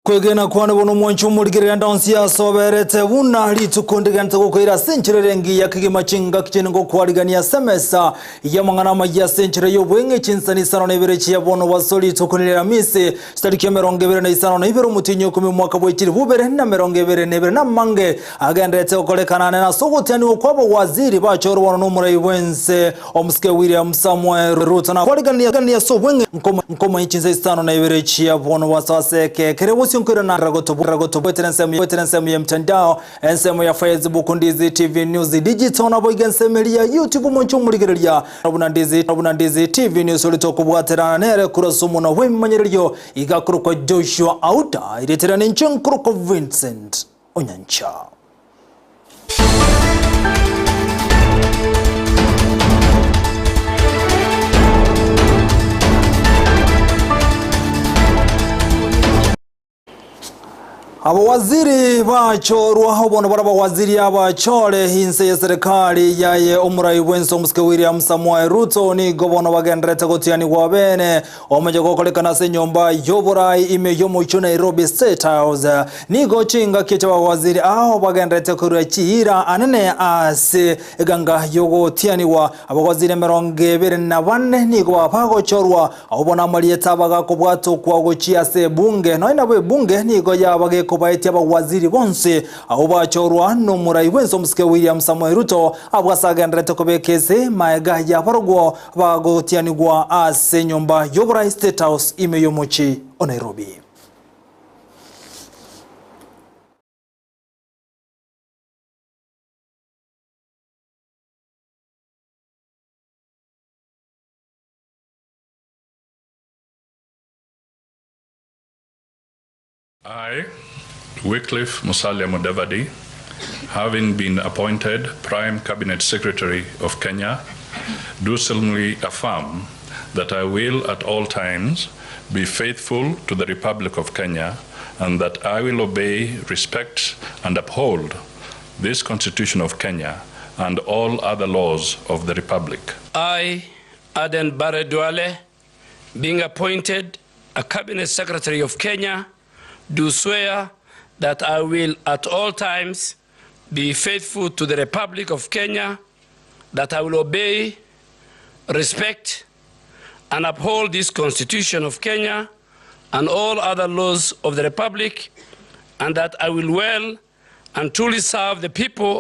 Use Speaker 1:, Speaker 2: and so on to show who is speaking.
Speaker 1: Kwegena kwane bono mwanchu muligirira ndonsi ya soberete buna litukundiganta gukwira senchire rengi ya kigima chinga kichengo kwaligania semesa ya mangana ya senchire yobwenge Chinsa ni Isano na Ibere chia bono wasoli tukunira mise stariki merongebere na Isano na Ibere mutinyo 10 mwaka bwechiri bubere na merongebere nebere na mange agendete okolekana na sogotani okwabo waziri bachoro bono n'umurai wense omuske William Samuel Ruto na kwaligania sobwenge nkoma Chinsa Isano na Ibere chia bono wasaseke kerebo na ragoto nsemu ya mtandao nsemu ya Facebook Ndizi TV News Digital na boiga nsemu ya YouTube mwanchu muligerelia Ndizi TV News ulitokubwaterana nere kurasumu na wemmanyereyo igakuruko Josha Auta ilitirani nchunkuruko Vincent Onyancha. Abawaziri bachorwa hobono baraba waziri abachore hinse ya serikali yaye umurai wenso muske William Samuel Ruto ni gobono bagendrete gotiani wabene omeje gokolekana se nyomba yoborai ime yomucho Nairobi State House ni gochinga kicha waziri aho bagendrete kurachira anene ase ganga yogo tiani wa abawaziri merongebere na bane ni go apago chorwa obona malieta baga kubwato kwa gochia se bunge no inabe bunge ni go yabage baiti abawaziri bonse aho bachorwa no murai wenso muske William Samuel Ruto abwasagendrete kobekese maega ya barogwo bagotianigwa ase nyomba yobora State House imeyomochi o Nairobi.
Speaker 2: Wycliffe Musalia Mudavadi, having been appointed Prime Cabinet Secretary of Kenya, do solemnly affirm that I will at all times be faithful to the Republic of Kenya and that I will obey, respect and uphold this Constitution of Kenya and all other laws of the Republic.
Speaker 3: I, Aden Baredwale, being appointed a Cabinet Secretary of Kenya, do swear that I will at all times be faithful to the Republic of Kenya, that I will obey, respect, and uphold this Constitution of Kenya and all other laws of the Republic, and that I will well and truly serve the people